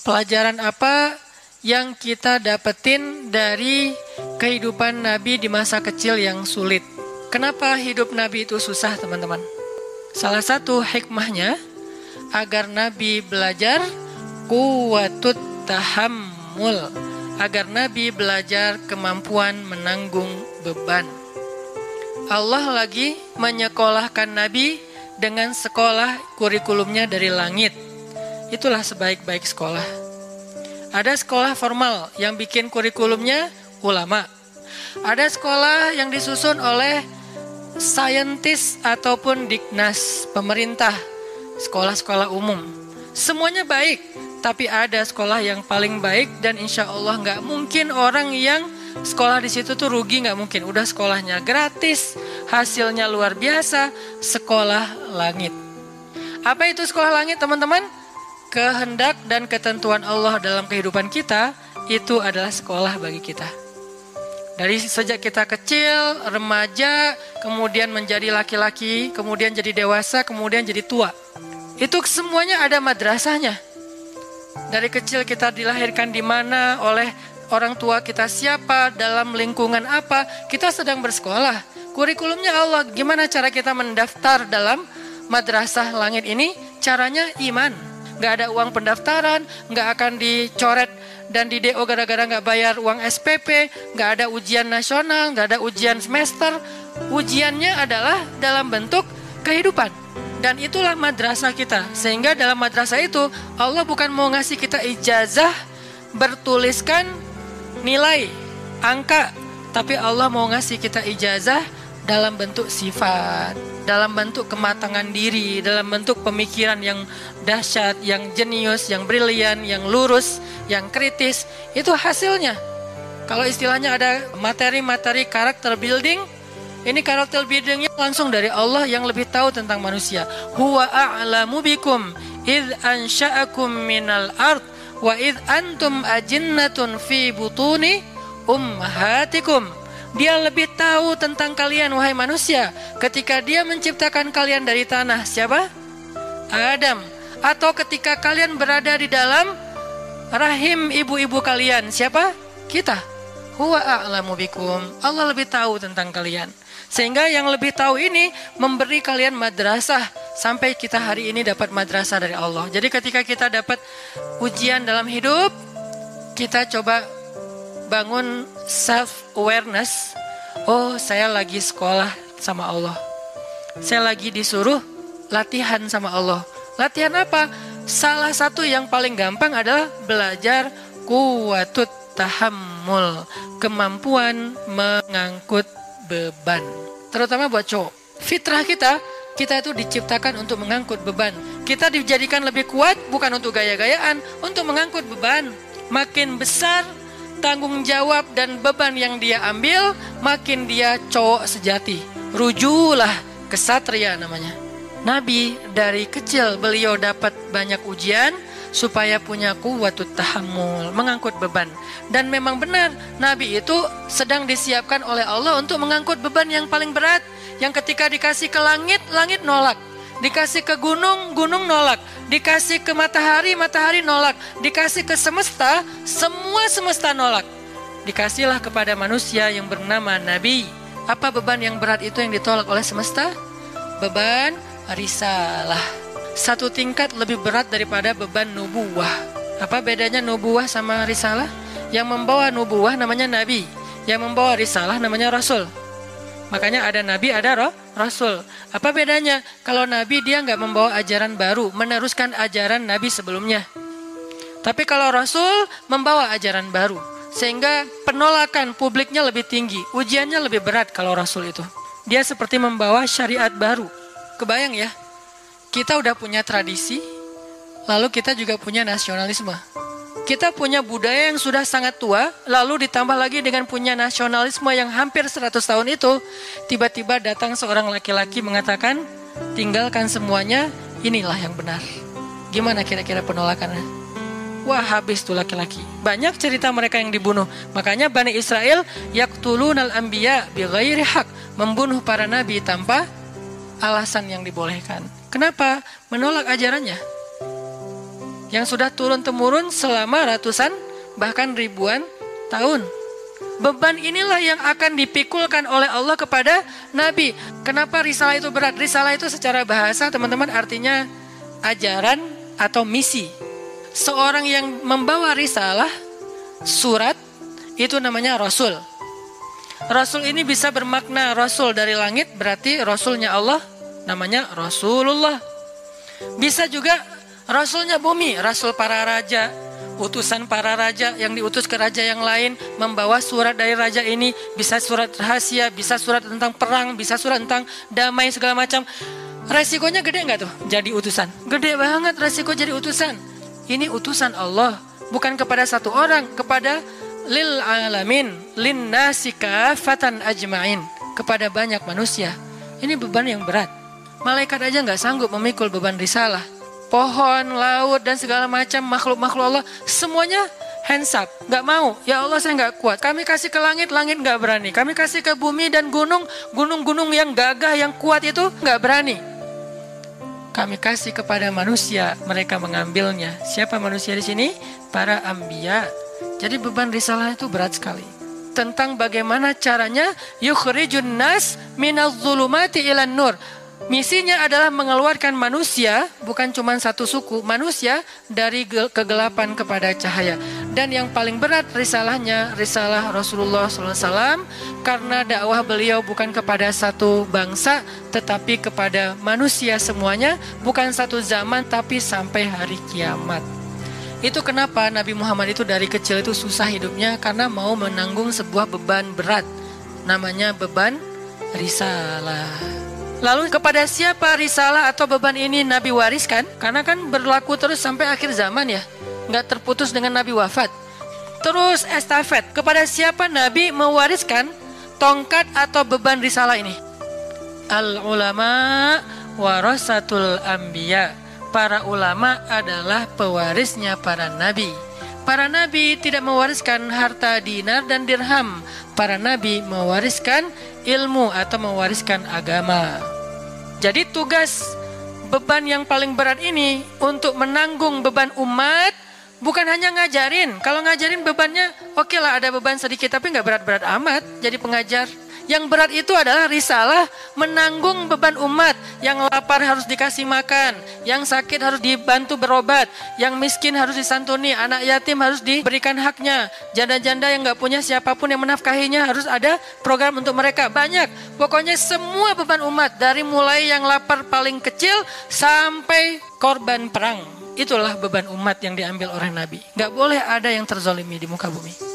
Pelajaran apa yang kita dapetin dari kehidupan Nabi di masa kecil yang sulit? Kenapa hidup Nabi itu susah, teman-teman? Salah satu hikmahnya agar Nabi belajar quwwatut tahammul, agar Nabi belajar kemampuan menanggung beban. Allah lagi menyekolahkan Nabi dengan sekolah kurikulumnya dari langit. Itulah sebaik-baik sekolah. Ada sekolah formal yang bikin kurikulumnya ulama. Ada sekolah yang disusun oleh saintis ataupun Dignas, pemerintah, sekolah-sekolah umum. Semuanya baik, tapi ada sekolah yang paling baik dan insya Allah nggak mungkin orang yang sekolah di situ tuh rugi, nggak mungkin. Udah sekolahnya gratis, hasilnya luar biasa, sekolah langit. Apa itu sekolah langit, teman-teman? Kehendak dan ketentuan Allah dalam kehidupan kita itu adalah sekolah bagi kita. Dari sejak kita kecil, remaja, kemudian menjadi laki-laki, kemudian jadi dewasa, kemudian jadi tua. Itu semuanya ada madrasahnya. Dari kecil kita dilahirkan di mana, oleh orang tua kita siapa, dalam lingkungan apa, kita sedang bersekolah. Kurikulumnya Allah, gimana cara kita mendaftar dalam madrasah langit ini? Caranya iman. Nggak ada uang pendaftaran, nggak akan dicoret dan di DO gara-gara nggak bayar uang SPP, nggak ada ujian nasional, nggak ada ujian semester. Ujiannya adalah dalam bentuk kehidupan. Dan itulah madrasah kita. Sehingga dalam madrasah itu Allah bukan mau ngasih kita ijazah bertuliskan nilai, angka, tapi Allah mau ngasih kita ijazah dalam bentuk sifat, dalam bentuk kematangan diri, dalam bentuk pemikiran yang dahsyat, yang jenius, yang brilian, yang lurus, yang kritis. Itu hasilnya. Kalau istilahnya ada materi-materi karakter building, ini karakter buildingnya langsung dari Allah yang lebih tahu tentang manusia. Huwa a'lamu bikum idh ansha'akum minal ard wa idh antum ajinnatun fi butuni ummahatikum. Dia lebih tahu tentang kalian, wahai manusia, ketika dia menciptakan kalian dari tanah. Siapa? Adam. Atau ketika kalian berada di dalam rahim ibu-ibu kalian. Siapa? Kita. Huwa a'lamu bikum. Allah lebih tahu tentang kalian. Sehingga yang lebih tahu ini memberi kalian madrasah. Sampai kita hari ini dapat madrasah dari Allah. Jadi ketika kita dapat ujian dalam hidup, kita coba bangun self-awareness. Oh, saya lagi sekolah sama Allah. Saya lagi disuruh latihan sama Allah. Latihan apa? Salah satu yang paling gampang adalah belajar quwwatut tahammul, kemampuan mengangkut beban. Terutama buat cowok. Fitrah kita itu diciptakan untuk mengangkut beban. Kita dijadikan lebih kuat bukan untuk gaya-gayaan, untuk mengangkut beban. Makin besar tanggung jawab dan beban yang dia ambil, makin dia cowok sejati. Rujulah kesatria namanya. Nabi dari kecil beliau dapat banyak ujian supaya punya quwwatut tahammul, mengangkut beban. Dan memang benar, Nabi itu sedang disiapkan oleh Allah untuk mengangkut beban yang paling berat, yang ketika dikasih ke langit, langit nolak. Dikasih ke gunung, gunung nolak. Dikasih ke matahari, matahari nolak. Dikasih ke semesta, semua semesta nolak. Dikasihlah kepada manusia yang bernama Nabi. Apa beban yang berat itu yang ditolak oleh semesta? Beban risalah. Satu tingkat lebih berat daripada beban nubuwah. Apa bedanya nubuwah sama risalah? Yang membawa nubuwah namanya Nabi. Yang membawa risalah namanya Rasul. Makanya ada Nabi, ada Rasul. Apa bedanya? Kalau Nabi dia nggak membawa ajaran baru, meneruskan ajaran Nabi sebelumnya. Tapi kalau Rasul membawa ajaran baru, sehingga penolakan publiknya lebih tinggi, ujiannya lebih berat kalau Rasul itu. Dia seperti membawa syariat baru. Kebayang ya? Kita udah punya tradisi, lalu kita juga punya nasionalisme. Kita punya budaya yang sudah sangat tua, lalu ditambah lagi dengan punya nasionalisme yang hampir 100 tahun itu, tiba-tiba datang seorang laki-laki mengatakan, tinggalkan semuanya, inilah yang benar. Gimana kira-kira penolakannya? Wah, habis tuh laki-laki. Banyak cerita mereka yang dibunuh. Makanya Bani Israel yaqtulunal anbiya bighairi haq, membunuh para nabi tanpa alasan yang dibolehkan. Kenapa? Menolak ajarannya. yang sudah turun-temurun selama ratusan bahkan ribuan tahun. Beban inilah yang akan dipikulkan oleh Allah kepada Nabi. Kenapa risalah itu berat? Risalah itu secara bahasa teman-teman artinya ajaran atau misi. Seorang yang membawa risalah, surat, itu namanya Rasul. Rasul ini bisa bermakna Rasul dari langit, berarti Rasulnya Allah, namanya Rasulullah. Bisa juga Rasulnya bumi, Rasul para raja, utusan para raja yang diutus ke raja yang lain, membawa surat dari raja ini, bisa surat rahasia, bisa surat tentang perang, bisa surat tentang damai segala macam. Resikonya gede nggak tuh jadi utusan? Gede banget resiko jadi utusan. Ini utusan Allah, bukan kepada satu orang, kepada lil alamin, lin nasi kafatan ajmain, kepada banyak manusia. Ini beban yang berat. Malaikat aja nggak sanggup memikul beban risalah. Pohon, laut, dan segala macam makhluk-makhluk Allah, semuanya hands up, nggak mau. Ya Allah, saya nggak kuat. Kami kasih ke langit, langit nggak berani. Kami kasih ke bumi dan gunung, gunung-gunung yang gagah, yang kuat itu nggak berani. Kami kasih kepada manusia, mereka mengambilnya. Siapa manusia di sini? Para anbiya. Jadi beban risalah itu berat sekali. Tentang bagaimana caranya yukhrijun nas minaz zulumati ilan nur. Misinya adalah mengeluarkan manusia, bukan cuma satu suku, manusia dari kegelapan kepada cahaya. Dan yang paling berat risalahnya, risalah Rasulullah SAW, karena dakwah beliau bukan kepada satu bangsa, tetapi kepada manusia semuanya, bukan satu zaman, tapi sampai hari kiamat. Itu kenapa Nabi Muhammad itu dari kecil itu susah hidupnya, karena mau menanggung sebuah beban berat, namanya beban risalah. Lalu kepada siapa risalah atau beban ini Nabi wariskan? Karena kan berlaku terus sampai akhir zaman ya, nggak terputus dengan Nabi wafat. Terus estafet, kepada siapa Nabi mewariskan tongkat atau beban risalah ini? Al-ulama warasatul anbiya. Para ulama adalah pewarisnya para nabi. Para nabi tidak mewariskan harta dinar dan dirham. Para nabi mewariskan ilmu atau mewariskan agama. Jadi tugas beban yang paling berat ini untuk menanggung beban umat, bukan hanya ngajarin. Kalau ngajarin bebannya oke lah, ada beban sedikit, tapi nggak berat-berat amat jadi pengajar. Yang berat itu adalah risalah, menanggung beban umat. Yang lapar harus dikasih makan, yang sakit harus dibantu berobat, yang miskin harus disantuni, anak yatim harus diberikan haknya, janda-janda yang nggak punya siapapun yang menafkahinya harus ada program untuk mereka. Banyak, pokoknya semua beban umat, dari mulai yang lapar paling kecil sampai korban perang. Itulah beban umat yang diambil oleh Nabi. Nggak boleh ada yang terzolimi di muka bumi.